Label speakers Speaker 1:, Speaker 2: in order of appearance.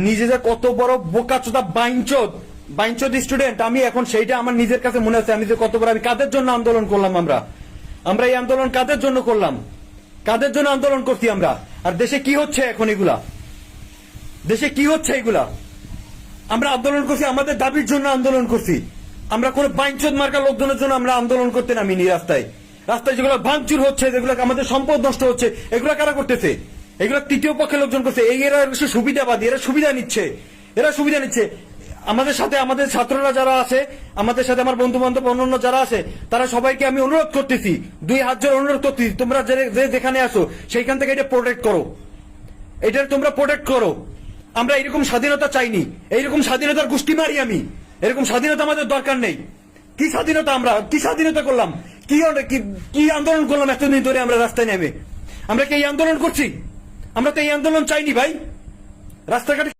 Speaker 1: নিজে যে কত বড় বোকাচোদা বাইঞ্চোদ স্টুডেন্ট, আমি এখন সেইটা আমার নিজের কাছে মনে আছে। আমি যে কত বড়, আমি কাদের জন্য আন্দোলন করলাম, আমরা এই আন্দোলন কাদের জন্য করলাম, কাদের জন্য আন্দোলন করছি আমরা। আর দেশে কি হচ্ছে এখন, এগুলা দেশে কি হচ্ছে এগুলা। আমরা আন্দোলন করছি, আমাদের দাবির জন্য আন্দোলন করছি। আমরা কোন বাইঞ্চোদ মার্কা লোকজনের জন্য আমরা আন্দোলন করতে নামিনি। রাস্তায় রাস্তায় যেগুলো ভাঙচুর হচ্ছে, যেগুলো আমাদের সম্পদ নষ্ট হচ্ছে, এগুলো কারা করতেছে? এগুলো তৃতীয় পক্ষের লোকজন করছে। এরা সুবিধাবাদী, এরা সুবিধা নিচ্ছে। আমাদের ছাত্ররা যারা আছে, আমাদের সাথে আমার বন্ধু বান্ধব অন্যান্য যারা আছে, তারা সবাইকে আমি অনুরোধ করতেছি, 2 হাত জোড় অনুরোধ করতেছি, তোমরা যেখানে আসো সেইখান থেকে এটা প্রোটেক্ট করো, এটা তোমরা প্রোটেক্ট করো। আমরা এরকম স্বাধীনতা চাইনি, এইরকম স্বাধীনতার গোষ্ঠী মারি আমি। এরকম স্বাধীনতা আমাদের দরকার নেই। কি স্বাধীনতা, আমরা কি স্বাধীনতা করলাম, কি আন্দোলন করলাম এতদিন ধরে আমরা রাস্তায় নেমে? আমরা কি এই আন্দোলন করছি? আমরা তো এই আন্দোলন চাইনি ভাই। রাস্তাঘাটে